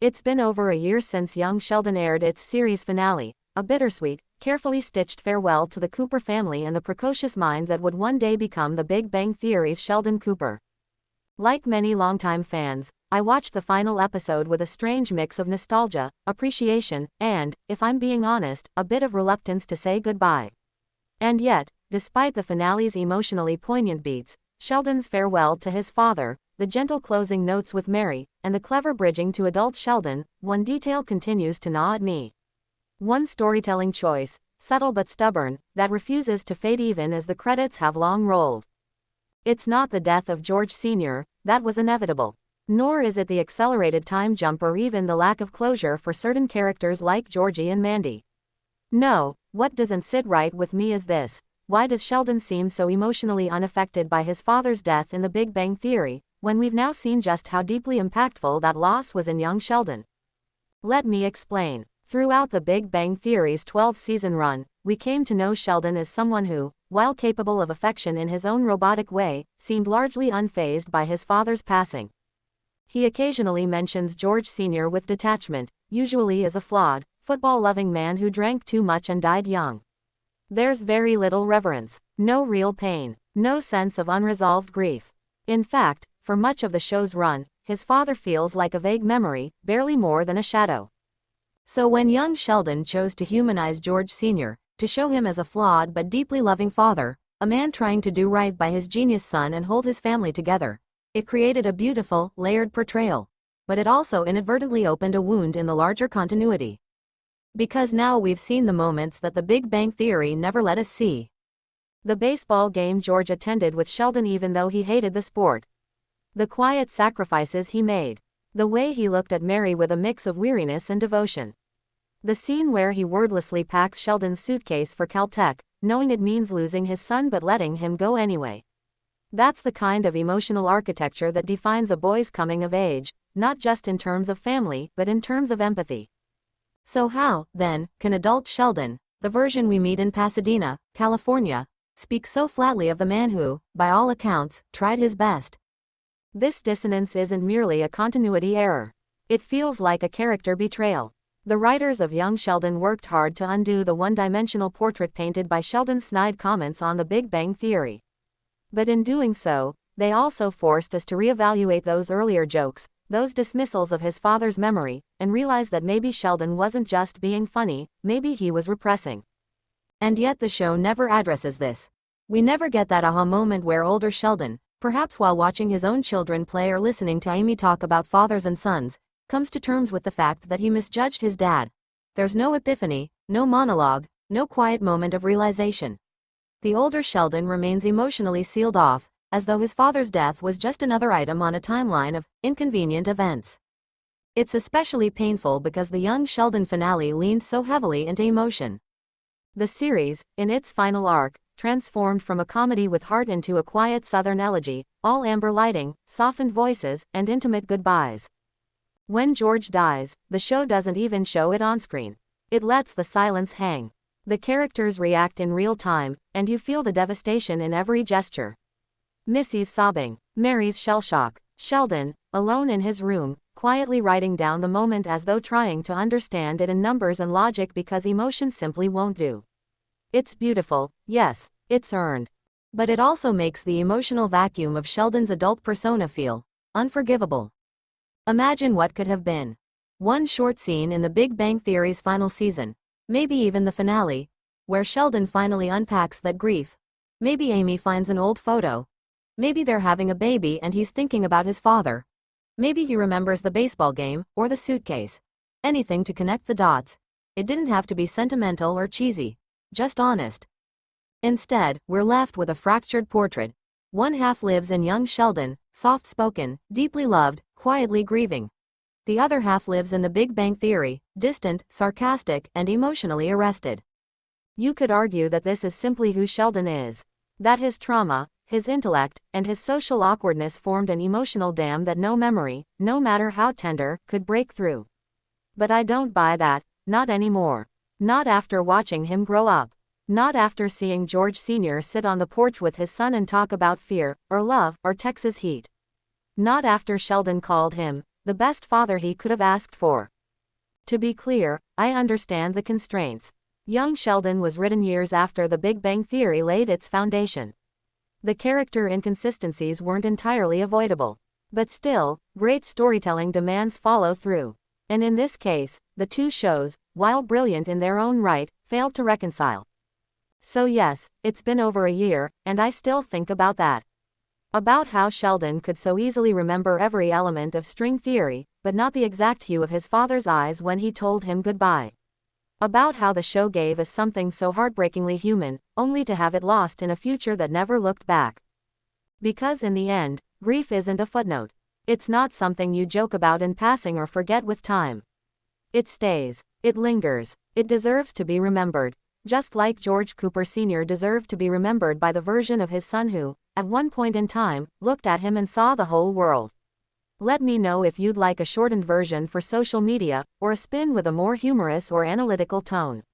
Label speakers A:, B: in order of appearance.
A: It's been over a year since young Sheldon aired its series finale, a bittersweet, carefully stitched farewell to the Cooper family and the precocious mind that would one day become The Big Bang Theory's Sheldon Cooper. Like many longtime fans, I watched the final episode with a strange mix of nostalgia, appreciation, and, if I'm being honest, a bit of reluctance to say goodbye. And yet, despite the finale's emotionally poignant beats, Sheldon's farewell to his father, the gentle closing notes with Mary, and the clever bridging to adult Sheldon, one detail continues to gnaw at me. One storytelling choice, subtle but stubborn, that refuses to fade even as the credits have long rolled. It's not the death of George Sr., that was inevitable. Nor is it the accelerated time jump or even the lack of closure for certain characters like Georgie and Mandy. No, what doesn't sit right with me is this: why does Sheldon seem so emotionally unaffected by his father's death in The Big Bang Theory, when we've now seen just how deeply impactful that loss was in young Sheldon? Let me explain. Throughout The Big Bang Theory's 12-season run, we came to know Sheldon as someone who, while capable of affection in his own robotic way, seemed largely unfazed by his father's passing. He occasionally mentions George Sr. with detachment, usually as a flawed, football-loving man who drank too much and died young. There's very little reverence, no real pain, no sense of unresolved grief. In fact, for much of the show's run, his father feels like a vague memory, barely more than a shadow. So when young Sheldon chose to humanize George Sr., to show him as a flawed but deeply loving father, a man trying to do right by his genius son and hold his family together, it created a beautiful, layered portrayal. But it also inadvertently opened a wound in the larger continuity. Because now we've seen the moments that The Big Bang Theory never let us see. The baseball game George attended with Sheldon even though he hated the sport. The quiet sacrifices he made. The way he looked at Mary with a mix of weariness and devotion. The scene where he wordlessly packs Sheldon's suitcase for Caltech, knowing it means losing his son but letting him go anyway. That's the kind of emotional architecture that defines a boy's coming of age, not just in terms of family, but in terms of empathy. So how, then, can adult Sheldon, the version we meet in Pasadena, California, speak so flatly of the man who, by all accounts, tried his best? This dissonance isn't merely a continuity error. It feels like a character betrayal. The writers of young Sheldon worked hard to undo the one-dimensional portrait painted by Sheldon's snide comments on The Big Bang Theory. But in doing so, they also forced us to reevaluate those earlier jokes, those dismissals of his father's memory, and realize that maybe Sheldon wasn't just being funny, maybe he was repressing. And yet the show never addresses this. We never get that aha moment where older Sheldon, perhaps while watching his own children play or listening to Amy talk about fathers and sons, comes to terms with the fact that he misjudged his dad. There's no epiphany, no monologue, no quiet moment of realization. The older Sheldon remains emotionally sealed off, as though his father's death was just another item on a timeline of inconvenient events. It's especially painful because the young Sheldon finale leaned so heavily into emotion. The series, in its final arc, transformed from a comedy with heart into a quiet Southern elegy, all amber lighting, softened voices, and intimate goodbyes. When George dies, the show doesn't even show it on screen. It lets the silence hang. The characters react in real time, and you feel the devastation in every gesture. Missy's sobbing, Mary's shell-shock, Sheldon, alone in his room, quietly writing down the moment as though trying to understand it in numbers and logic because emotion simply won't do. It's beautiful, yes, it's earned. But it also makes the emotional vacuum of Sheldon's adult persona feel unforgivable. Imagine what could have been. One short scene in The Big Bang Theory's final season, maybe even the finale, where Sheldon finally unpacks that grief. Maybe Amy finds an old photo. Maybe they're having a baby and he's thinking about his father. Maybe he remembers the baseball game, or the suitcase. Anything to connect the dots. It didn't have to be sentimental or cheesy. Just honest. Instead, we're left with a fractured portrait. One half lives in young Sheldon, soft-spoken, deeply loved, quietly grieving. The other half lives in The Big Bang Theory, distant, sarcastic, and emotionally arrested. You could argue that this is simply who Sheldon is. That his trauma, his intellect, and his social awkwardness formed an emotional dam that no memory, no matter how tender, could break through. But I don't buy that, not anymore. Not after watching him grow up. Not after seeing George Sr. sit on the porch with his son and talk about fear, or love, or Texas heat. Not after Sheldon called him, the best father he could have asked for. To be clear, I understand the constraints. Young Sheldon was written years after The Big Bang Theory laid its foundation. The character inconsistencies weren't entirely avoidable. But still, great storytelling demands follow through. And in this case, the two shows, while brilliant in their own right, failed to reconcile. So yes, it's been over a year, and I still think about that. About how Sheldon could so easily remember every element of string theory, but not the exact hue of his father's eyes when he told him goodbye. About how the show gave us something so heartbreakingly human, only to have it lost in a future that never looked back. Because in the end, grief isn't a footnote. It's not something you joke about in passing or forget with time. It stays. It lingers. It deserves to be remembered. Just like George Cooper Sr. deserved to be remembered by the version of his son who, at one point in time, looked at him and saw the whole world. Let me know if you'd like a shortened version for social media, or a spin with a more humorous or analytical tone.